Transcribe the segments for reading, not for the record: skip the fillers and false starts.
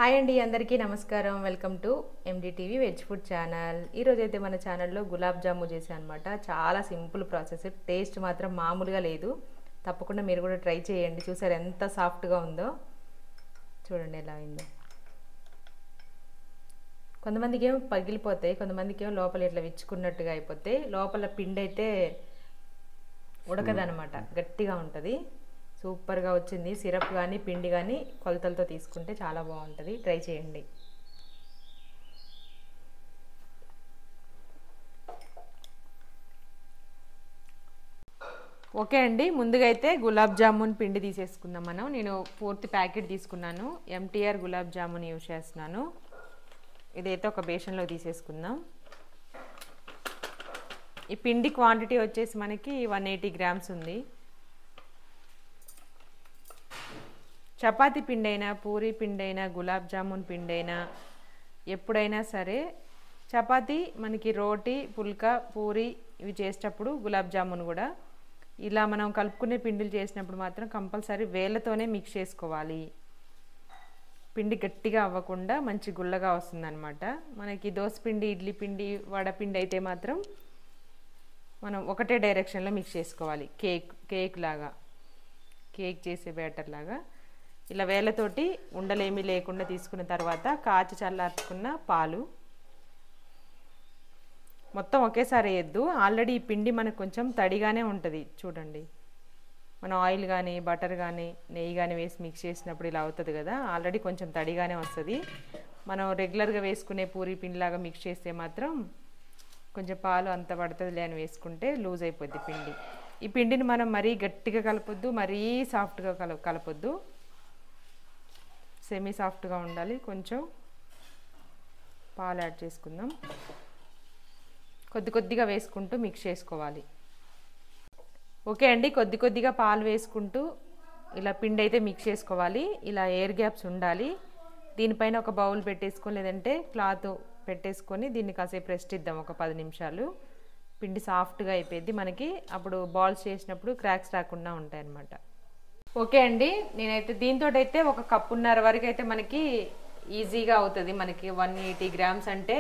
Hi అండి, అందరికీ నమస్కారం. Welcome to NDTV veg food channel. ఈరోజు అయితే మన ఛానల్లో గులాబ్ జాము చేశాను అనమాట. చాలా సింపుల్ ప్రాసెస్, టేస్ట్ మాత్రం మామూలుగా లేదు. తప్పకుండా మీరు కూడా ట్రై చేయండి. చూసారు ఎంత సాఫ్ట్గా ఉందో, చూడండి ఎలా అయిందో. కొంతమందికి ఏమో పగిలిపోతాయి, కొంతమందికి ఏమో లోపల ఇట్లా విచ్చుకున్నట్టుగా అయిపోతాయి. లోపల పిండి అయితే ఉడకదనమాట, గట్టిగా ఉంటుంది. సూపర్గా వచ్చింది. సిరప్ కానీ పిండి కానీ కొలతలతో తీసుకుంటే చాలా బాగుంటుంది. ట్రై చేయండి. ఓకే అండి, ముందుగా అయితే గులాబ్ జామున్ పిండి తీసేసుకుందాం మనం. నేను పూర్తి ప్యాకెట్ తీసుకున్నాను. ఎంటీఆర్ గులాబ్ జామున్ యూజ్ చేస్తున్నాను. ఇదైతే ఒక బేషన్లో తీసేసుకుందాం. ఈ పిండి క్వాంటిటీ వచ్చేసి మనకి 180 గ్రామ్స్ ఉంది. చపాతీ పిండి అయినా, పూరీ పిండి అయినా, గులాబ్ జామున్ పిండి అయినా, ఎప్పుడైనా సరే చపాతీ మనకి రోటీ, పుల్కా, పూరీ ఇవి చేసేటప్పుడు గులాబ్ జామున్ కూడా ఇలా మనం కలుపుకునే పిండిలు చేసినప్పుడు మాత్రం కంపల్సరీ వేళ్ళతోనే మిక్స్ చేసుకోవాలి. పిండి గట్టిగా అవ్వకుండా మంచి గుల్లగా వస్తుందన్నమాట. మనకి దోసపిండి, ఇడ్లీ పిండి, వడపిండి అయితే మాత్రం మనం ఒకటే డైరెక్షన్లో మిక్స్ చేసుకోవాలి. కేక్ లాగా, కేక్ చేసే బ్యాటర్ లాగా ఇలా వేళ్ళతోటి ఉండలేమీ లేకుండా తీసుకున్న తర్వాత కాచి చల్లార్చుకున్న పాలు మొత్తం ఒకేసారి వేయద్దు. ఆల్రెడీ ఈ పిండి మనకు కొంచెం తడిగానే ఉంటుంది. చూడండి, మనం ఆయిల్ కానీ, బటర్ కానీ, నెయ్యి కానీ వేసి మిక్స్ చేసినప్పుడు ఇలా అవుతుంది కదా, ఆల్రెడీ కొంచెం తడిగానే వస్తుంది. మనం రెగ్యులర్గా వేసుకునే పూరీ పిండిలాగా మిక్స్ చేస్తే మాత్రం కొంచెం పాలు అంత పడుతుంది అని వేసుకుంటే లూజ్ అయిపోద్ది పిండి. ఈ పిండిని మనం మరీ గట్టిగా కలపొద్దు, మరీ సాఫ్ట్గా కలపొద్దు. సెమీ సాఫ్ట్గా ఉండాలి. కొంచెం పాలు యాడ్ చేసుకుందాం. కొద్దిగా వేసుకుంటూ మిక్స్ చేసుకోవాలి. ఓకే అండి, కొద్దిగా పాలు వేసుకుంటూ ఇలా పిండి అయితే మిక్స్ చేసుకోవాలి. ఇలా ఎయిర్ గ్యాప్స్ ఉండాలి. దీనిపైన ఒక బౌల్ పెట్టేసుకొని, లేదంటే క్లాత్ పెట్టేసుకొని దీన్ని కాసేపు రెస్ట్ ఇద్దాం. ఒక 10 నిమిషాలు పిండి సాఫ్ట్గా అయిపోయింది మనకి. అప్పుడు బాల్స్ చేసినప్పుడు క్రాక్స్ రాకుండా ఉంటాయి అన్నమాట. ఓకే అండి, నేనైతే దీంతో అయితే 1.5 కప్పున్నర వరకు అయితే మనకి ఈజీగా అవుతుంది. మనకి 180 గ్రామ్స్ అంటే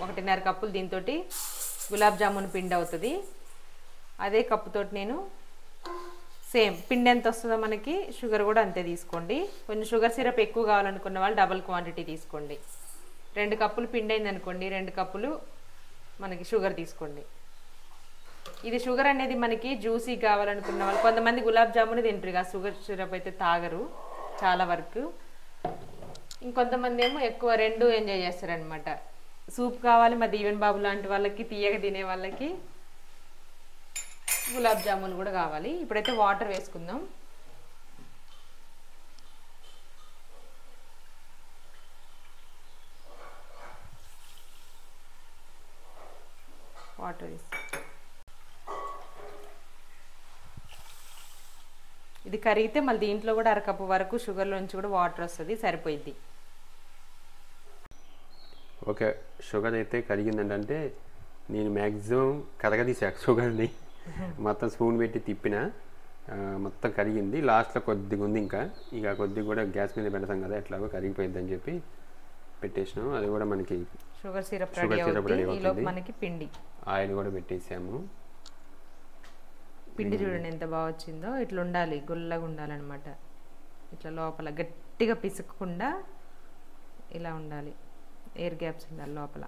1.5 కప్పులు దీంతో గులాబ్ జామున్ పిండి అవుతుంది. అదే కప్పుతోటి నేను సేమ్ పిండి ఎంత వస్తుందో మనకి షుగర్ కూడా అంతే తీసుకోండి. కొంచెం షుగర్ సిరప్ ఎక్కువ కావాలనుకున్న వాళ్ళు డబుల్ క్వాంటిటీ తీసుకోండి. 2 కప్పులు పిండి అయింది అనుకోండి, 2 కప్పులు మనకి షుగర్ తీసుకోండి. ఇది షుగర్ అనేది మనకి జ్యూసీ కావాలనుకున్న వాళ్ళు, కొంతమంది గులాబ్ జామున్ తింటారు, షుగర్ సిరప్ అయితే తాగరు చాలా వరకు. ఇంకొంతమంది ఏమో ఎక్కువ 2 ఎంజాయ్ చేస్తారనమాట. సూప్ కావాలి మా దీవెన్ బాబు లాంటి వాళ్ళకి, తీయగా తినే వాళ్ళకి గులాబ్ జామున్ కూడా కావాలి. ఇప్పుడైతే వాటర్ వేసుకుందాం. వాటర్ వేసి ఇది కరిగితే మళ్ళీ దీంట్లో కూడా 1/2 కప్పు వరకు షుగర్లోంచి కూడా వాటర్ వస్తుంది, సరిపోయిద్ది. ఓకే, షుగర్ అయితే కరిగిందంటే నేను మ్యాక్సిమం కరగదీసా షుగర్ని. మొత్తం స్పూన్ పెట్టి తిప్పిన, మొత్తం కరిగింది. లాస్ట్లో కొద్దిగా ఉంది, ఇంకా కొద్దిగా కూడా గ్యాస్ మీద పెడతాం కదా, ఎట్లాగో కరిగిపోయింది అని చెప్పి పెట్టేసినాము. అది కూడా మనకి షుగర్ సిరప్ రెడీ అవుతుంది. మనకి పిండి ఆయిల్ కూడా పెట్టేసాము. పిండి చూడండి ఎంత బాగా వచ్చిందో. ఇట్లా ఉండాలి, గుల్లగా ఉండాలన్నమాట. ఇట్లా లోపల గట్టిగా పిసుకకుండా ఇలా ఉండాలి. ఎయిర్ గ్యాప్స్ ఉండాలి లోపల.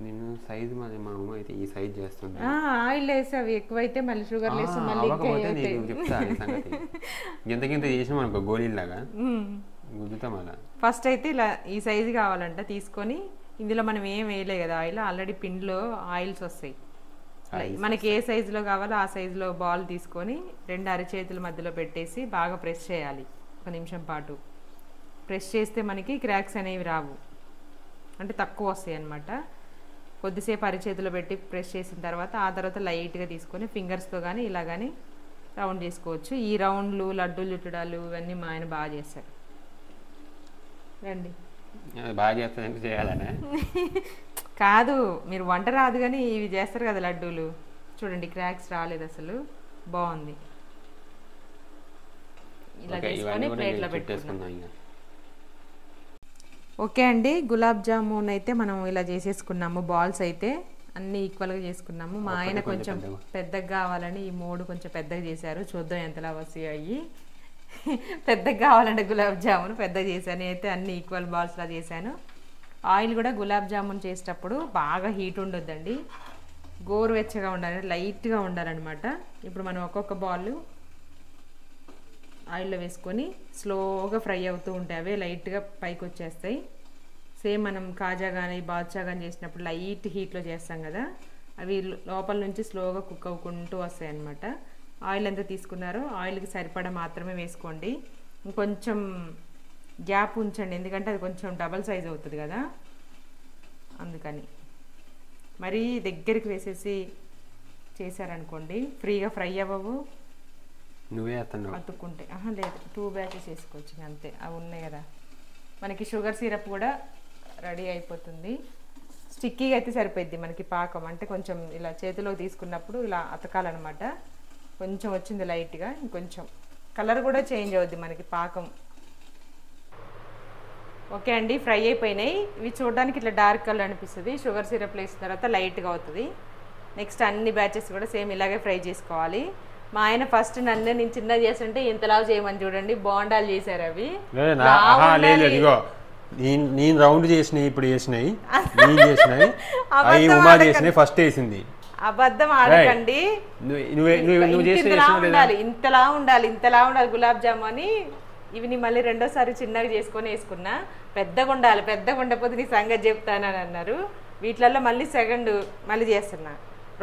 నేను సైజు మా అమ్మ అయితే ఈ సైజ్ చేస్తుంది. ఆయిల్ వేసి అవి ఎక్కువైతే మళ్ళీ షుగర్ వేసి మళ్ళీ గింత చేసినాం అనుకో గోళీలాగా గుద్దుతాం అలా. ఫస్ట్ అయితే ఇలా ఈ సైజు కావాలంట తీసుకొని, ఇందులో మనం ఏం వేయలే కదా ఆయిల్, ఆల్రెడీ పిండిలో ఆయిల్స్ వస్తాయి. మనకి ఏ సైజులో కావాలో ఆ సైజులో బాల్ తీసుకొని 2 అరచేతుల మధ్యలో పెట్టేసి బాగా ప్రెస్ చేయాలి. 1 నిమిషం పాటు ప్రెస్ చేస్తే మనకి క్రాక్స్ అనేవి రావు, అంటే తక్కువ వస్తాయి అన్నమాట. కొద్దిసేపు అరచేతిలో పెట్టి ప్రెస్ చేసిన తర్వాత ఆ తర్వాత లైట్గా తీసుకొని ఫింగర్స్తో కానీ ఇలా కానీ రౌండ్ చేసుకోవచ్చు. ఈ రౌండ్లు, లడ్డూలు చుట్టడాలు ఇవన్నీ మా ఆయన బాగా చేస్తారు. రండి, బాగా చేస్తానంటే చేయాలనే కాదు, మీరు వంట రాదు కానీ ఇవి చేస్తారు కదా లడ్డూలు. చూడండి క్రాక్స్ రాలేదు అసలు, బాగుంది. ఇలా తీసుకొని ప్లేట్లో పెట్టుకుందాం. ఓకే అండి, గులాబ్ జామున్ అయితే మనం ఇలా చేసేసుకున్నాము. బాల్స్ అయితే అన్నీ ఈక్వల్గా చేసుకున్నాము. మా ఆయన కొంచెం పెద్దగా కావాలని ఈ 3 కొంచెం పెద్దగా చేశారు. చూద్దాం ఎంతలా వస్తాయి అయ్యి. పెద్దగా కావాలంటే గులాబ్ జామున్ పెద్దగా చేశాను. నేనైతే అన్ని ఈక్వల్ బాల్స్లా చేశాను. ఆయిల్ కూడా గులాబ్ జామున్ చేసేటప్పుడు బాగా హీట్ ఉండొద్దండి, గోరువెచ్చగా ఉండాలి, లైట్గా ఉండాలన్నమాట. ఇప్పుడు మనం ఒక్కొక్క బాల్ ఆయిల్లో వేసుకొని స్లోగా ఫ్రై అవుతూ ఉంటాయి. అవే లైట్గా పైకి వచ్చేస్తాయి. సేమ్ మనం కాజా కానీ బాద్షా కానీ చేసినప్పుడు లైట్ హీట్లో చేస్తాం కదా, అవి లోపల నుంచి స్లోగా కుక్ అవ్వుకుంటూ వస్తాయి అన్నమాట. ఆయిల్ ఎంత తీసుకున్నారో ఆయిల్కి సరిపడా మాత్రమే వేసుకోండి. ఇంకొంచెం గ్యాప్ ఉంచండి, ఎందుకంటే అది కొంచెం డబల్ సైజ్ అవుతుంది కదా, అందుకని. మరీ దగ్గరికి వేసేసి చేశారనుకోండి ఫ్రీగా ఫ్రై అవ్వవు, నువ్వే అతను అతుక్కుంటే. లేదు, 2 బ్యాచెస్ వేసుకోవచ్చు అంతే. అవి ఉన్నాయి కదా, మనకి షుగర్ సిరప్ కూడా రెడీ అయిపోతుంది. స్టిక్కీగా అయితే సరిపోద్ది మనకి పాకం. అంటే కొంచెం ఇలా చేతిలో తీసుకున్నప్పుడు ఇలా అతకాలన్నమాట. కొంచెం వచ్చింది లైట్గా, ఇంకొంచెం కలర్ కూడా చేంజ్ అవుద్ది మనకి పాకం. ఓకే అండి, ఫ్రై అయిపోయినాయి. ఇవి చూడడానికి ఇట్లా డార్క్ కలర్ అనిపిస్తుంది. షుగర్ సిరప్ వేసిన తర్వాత లైట్గా అవుతుంది. నెక్స్ట్ అన్ని బ్యాచెస్ కూడా సేమ్ ఇలాగే ఫ్రై చేసుకోవాలి. మా ఆయన ఫస్ట్ నన్ను నేను చిన్న చేస్తుంటే ఇంతలా చేయమని చూడండి, బోండాలు చేశారు. అవి నేను రౌండ్ చేసినాయి, ఇప్పుడు చేసినాయి నేను చేసినాయి, అవి ఉమా చేసినాయి ఫస్ట్ వేసింది. అబద్ధం ఆడకండి. ఇంతలా ఉండాలి గులాబ్ జామ్ అని. ఇవి మళ్ళీ రెండోసారి చిన్నగా చేసుకొని వేసుకున్నా. పెద్దగా ఉండాలి, పెద్దగా ఉండకపోతే నీ సంగతి చెప్తానని అన్నారు. వీటిలలో మళ్ళీ సెకండ్ మళ్ళీ చేస్తున్నా,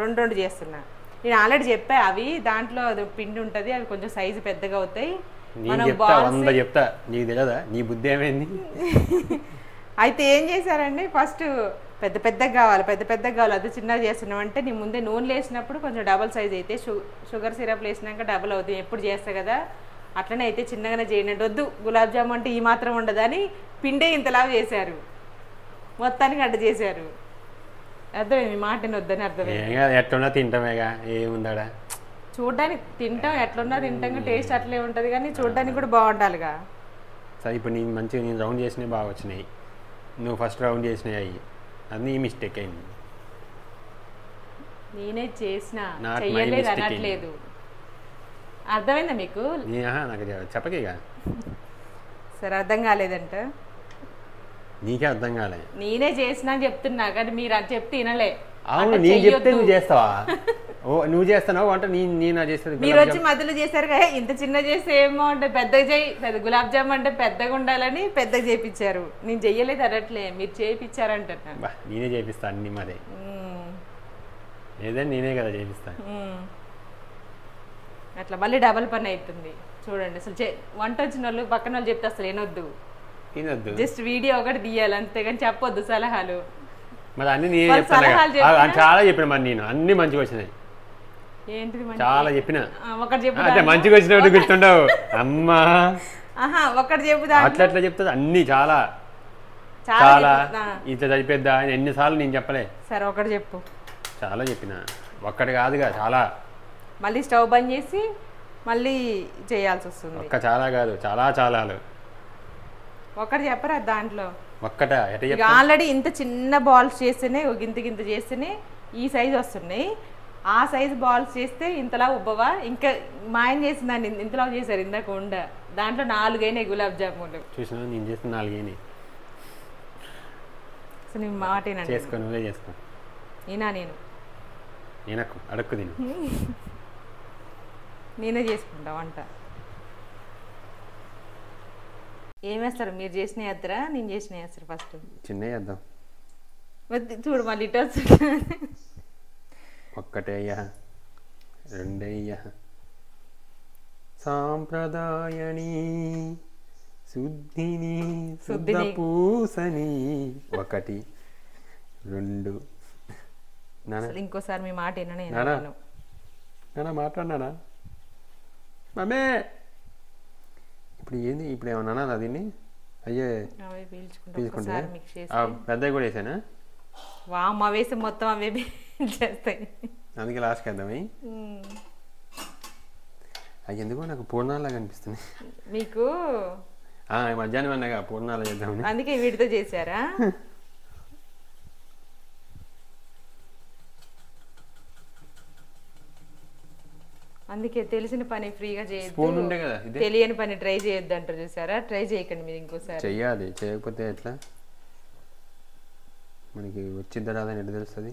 రెండు చేస్తున్నా. నేను ఆల్రెడీ చెప్పా, అవి దాంట్లో అది పిండి ఉంటుంది, అవి కొంచెం సైజు పెద్దగా అవుతాయి. చెప్తా నీకు తెలియదా, నీ బుద్ధి ఏమైంది? అయితే ఏం చేశారండి, ఫస్ట్ పెద్దగా కావాలి, అది చిన్నగా చేస్తున్నాం అంటే నీ ముందే నూనెలు వేసినప్పుడు కొంచెం డబల్ సైజ్ అయితే షుగర్ సిరప్ వేసినాక డబల్ అవుతుంది. ఎప్పుడు చేస్తా కదా, అట్లనే అయితే చిన్నగానే చేయండి. వద్దు గులాబ్ జామ్ అంటే ఈ మాత్రం ఉండదని పిండే ఇంతలా చేశారు, మొత్తానికి అడ్డ చేశారు. అర్థమైంది, మాటని వద్దని అర్థమైంది. ఎట్లున్నా తింటామేగా, ఏముందా చూడ్డానికి తింటాం, ఎట్లున్నా తింటాం, టేస్ట్ అట్లే ఉంటుంది, కానీ చూడ్డానికి కూడా బాగుండాలిగా. సరే ఇప్పుడు నేను రౌండ్ చేసినవి బాగా వచ్చినాయి, నువ్వు ఫస్ట్ రౌండ్ చేసినాయి అయ్యి, అది నీ మిస్టేక్ అయింది. నేనే చేసిన, చెయ్యలేదు అనట్లేదు. అర్థమైందా మీకు? నాకు చెప్పకేగా. సరే, అర్థం కాలేదంట, నీకే అర్థం కాలే. నేనే చేసినా చెప్తున్నా, కానీ మీరు అది చెప్తే వినలే. అవును, నేను చెప్తే నువ్వు చేస్తావా? నువ్వు చేస్తున్నావు అంటే నేను చేస్తాను. మీరు వచ్చి మధ్యలో చేశారు కదా, ఇంత చిన్న చేస్తే ఏమో అంటే పెద్దగా చేయి, గులాబ్ జామ్ అంటే పెద్దగా ఉండాలని పెద్దగా చేయించారు. నేను చెయ్యలేదు అనట్లే, మీరు చేయించారంటున్నా. నేనే చేపిస్తా అన్ని, మాదే ఏదైనా నేనే కదా చేపిస్తాను. అట్లా మళ్ళీ డబల్ పని అవుతుంది. చూడండి, అసలు వంట వచ్చిన వాళ్ళు పక్కన వాళ్ళు చెప్తే అసలు ఏనొద్దు, జస్ట్ వీడియో ఒకటి తీయాలి అంతేగాని చెప్పొద్దు సలహాలు. మరి అన్ని నేనే చెప్తాను, చాలా చెప్పిన మరి నేను అన్ని మంచిగా వచ్చినాయి. ఏంటిది చాలా చెప్పిన, ఒకటి చెప్పు, అంటే మంచిగా వచ్చినట్టు గుర్తుండవు అమ్మా. ఒకటి చెప్పు, అట్లా చెప్తా అన్ని చాలా చాలా ఇంత చదివేద్దా ఎన్నిసార్లు నేను చెప్పలే. సరే ఒకటి చెప్పు. చాలా చెప్పిన, ఒక్కటి కాదుగా చాలా. మళ్ళీ స్టవ్ బంద్ చేసి మళ్ళీ చేయాల్సి వస్తుంది. ఒక్క చాలా కాదు, చాలా చాలాలు. ఒకటి చెప్పరా దాంట్లో? ఒక్కట ఆల్రెడీ ఇంత చిన్న బాల్స్ చేస్తేనే గింత చేస్తేనే ఈ సైజ్ వస్తున్నాయి. ఆ సైజ్ బాల్స్ చేస్తే ఇంతలా ఉబ్బవా? ఇంకా మాయం చేసిందండి, ఇంతలా చేశారు ఇందాక ఉండ. దాంట్లో 4 అయినాయి గులాబ్ జాములు. చూసినా నేను చేస్తే 4 అయినాయి. సో నీ మాటేనండి, చేసుకో, నువ్వే చేసుకో. నేను అడుక్కు తిను, నేనే చేసుకుంటా వంట. ఏమేస్తారు మీరు? చేసిన వేస్తారా నేను చేసిన వేస్తారు? ఫస్ట్ చిన్న వేద్దాం, చూడు మళ్ళీ ఇటు వస్తుంది. ఒక్కటే అయ్యా, రెండయ్యా. సాంప్రదాయని శుద్ధిని శుద్ధ పూసని 1 2. ఇంకోసారి మీ మాట మాట్లాడినానా మమ్మే? ఇప్పుడు ఏంది, ఇప్పుడు ఏమన్నా దీన్ని? అయ్యే పీల్చుకుంటా. పెద్దవి కూడా వేసానా? వామ్మ వేసి మొత్తం అవే చేస్తాయి, అందుకే లాస్ట్కి వేద్దామని. అవి ఎందుకో నాకు పూర్ణాలాగా అనిపిస్తున్నాయి. మీకు మధ్యాహ్నం అన్నగా పూర్ణాలు చేద్దామని. అందుకే వీటితో చేశారా? అందుకే తెలిసిన పని ఫ్రీగా స్పూన్ ఉండే కదా చేయొద్దు, తెలియని పని ట్రై చేయొద్దు అంటారు చూసారా? ట్రై చేయకండి మీరు ఇంకోసారి. చెయ్యాలి, చేయకపోతే ఎట్లా? మనకి వచ్చిద్దా రాదని ఎట్లా తెలుస్తుంది?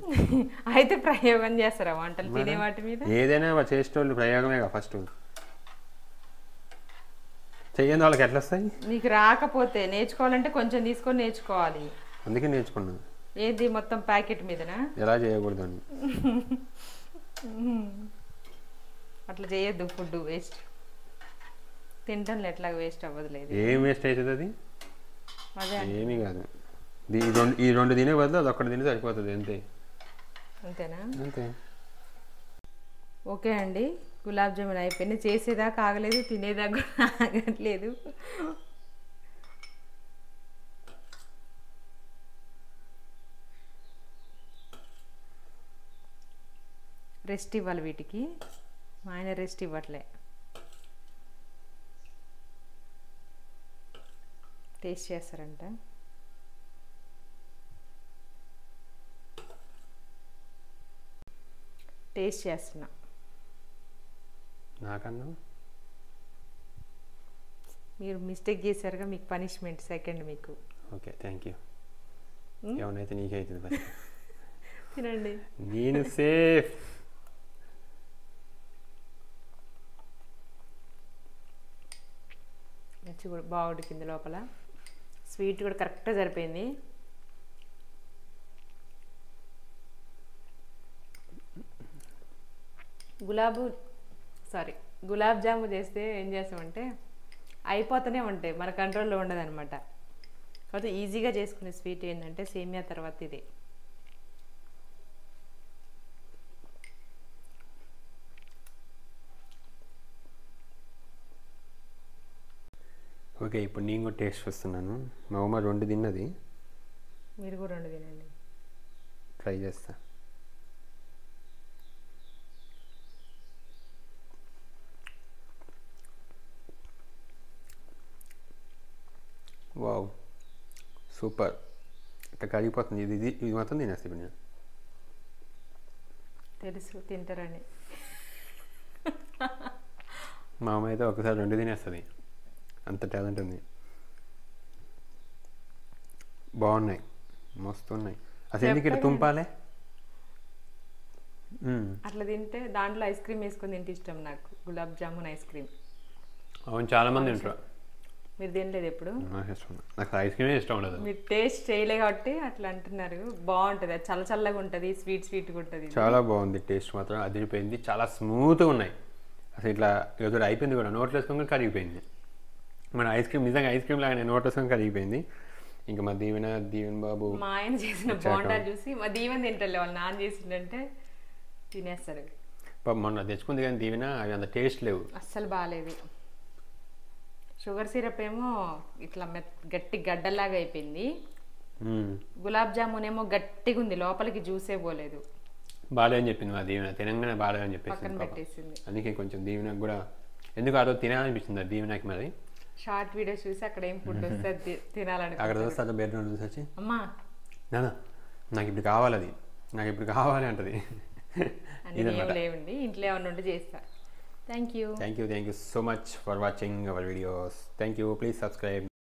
అయితే ప్రయోగం చేస్తారా వంటలు తినే వాటి మీద? ఏదైనా చేసేటోళ్ళు ప్రయోగమే కదా ఫస్ట్. చెయ్యని వాళ్ళకి ఎట్లా వస్తాయి? నీకు రాకపోతే నేర్చుకోవాలంటే కొంచెం తీసుకొని నేర్చుకోవాలి. అందుకే నేర్చుకున్నా. ఏది మొత్తం ప్యాకెట్ మీదనా? ఎలా చేయకూడదు అని. అట్లా చేయొద్దు, ఫుడ్ వేస్ట్. తింటాను ఎట్లా వేస్ట్ అవ్వదులేదు. ఏం వేస్ట్ అవుతుంది అది? అదే ఏమీ కాదు. ఈ రెండు తినే బదులు అది ఒక్కటి తిని సరిపోతుంది అంతే. అంతేనా? అంతే. ఓకే అండి, గులాబ్ జామున్ అయిపోయింది. చేసేదాకా ఆగలేదు, తినేదాకా కూడా ఆగట్లేదు. రెస్ట్ ఇవ్వాలి వీటికి. మా ఆయన రెస్ట్ ఇవ్వట్లే. టేస్ట్ చేస్తారంట. టేస్ట్ చేస్తున్నా. నాకన్నా మీరు మిస్టేక్ చేశారుగా, మీకు పనిష్మెంట్ సెకండ్ మీకు. Okay, thank you. ఏమన్నైతే నీకే అవుతుంది ఫస్ట్. తినండి. నేను సేఫ్. మంచి కూడా బాగా ఉడికింది లోపల. స్వీట్ కూడా కరెక్ట్గా సరిపోయింది. గులాబ్ జాము చేస్తే ఏం చేస్తామంటే అయిపోతూనే ఉంటాయి, మన కంట్రోల్లో ఉండదన్నమాట. కాకపోతే ఈజీగా చేసుకునే స్వీట్ ఏంటంటే సేమియా తర్వాత ఇది. ఓకే, ఇప్పుడు నేను కూడా టేస్ట్ వస్తున్నాను. మా అమ్మ 2 తిన్నది, మీరు కూడా 2 తినండి. ట్రై చేస్తా. Wow, super. ఇట్లా కరిగిపోతుంది. ఇది మొత్తం తినేస్తా ఇప్పుడు నేను. తెలుసు తింటారని. మా అమ్మ అయితే ఒకసారి 2 తినేస్తుంది, అంత టాలెంట్ ఉంది. బాగున్నాయి, మస్తు ఉన్నాయి. అసలు ఎందుకు ఇట్లా తుంపాలే? అట్లా తింటే దాంట్లో ఐస్ క్రీమ్ వేసుకొని తింటే ఇష్టం నాకు, గులాబ్ జామున్ ఐస్ క్రీమ్. అవును, చాలా మంది తింటారు. మీరు తినలేదు ఎప్పుడు? నాకు ఐస్ క్రీమే ఇష్టం ఉండదు. మీరు టేస్ట్ చేయలే కాబట్టి అట్లా అంటున్నారు. బాగుంటుంది, అది చల్ల చల్లగా ఉంటుంది, స్వీట్ స్వీట్గా ఉంటుంది. చాలా బాగుంది, టేస్ట్ మాత్రం అదిరిపోయింది. చాలా స్మూత్గా ఉన్నాయి. అసలు ఇట్లా ఏదో అయిపోయింది కూడా, నోట్లో వేసుకొని కరిగిపోయింది. మన ఐస్ క్రీమ్ నిజంగా ఐస్ క్రీమ్ లాగా నోట్లో వేసుకొని కరిగిపోయింది. ఇంకా మా దీవెన బాబు మా ఆయన చేసిన బోండా చూసి మా దీవెన తింటారు, వాళ్ళు నాన్న చేసిందంటే తినేస్తారు. మొన్న తెచ్చుకుంది కానీ దీవెన అవి అంత టేస్ట్ లేవు, అస్సలు బాగాలేదు. షుగర్ సిరప్ ఏమో ఇట్లా గట్టి గడ్డలాగా అయిపోయింది. గులాబ్ జామున్ ఏమో గట్టిగా ఉంది, లోపలికి జ్యూసే పోలేదు. బాగాలేదని చెప్పింది మా దీవెన, తినంగానే బాగాలేదని పక్కన చెప్పేసి పెట్టేసింది. అందుకే కొంచెం దీవెనకు కూడా ఎందుకు ఆ రోజు తినాలనిపిస్తుంది దీవెనకి. మరి షార్ట్ వీడియోస్ చూసి అక్కడ ఏం ఫుడ్ వస్తే తినాలని అక్కడ చూస్తే బయట చూసి వచ్చి అమ్మా నానా నాకు ఇప్పుడు కావాలి, అది నాకు ఇప్పుడు కావాలి అంటది. లేవండి, ఇంట్లో ఏమన్నా ఉంటే చేస్తా. Thank you so much for watching our videos. Thank you. Please subscribe.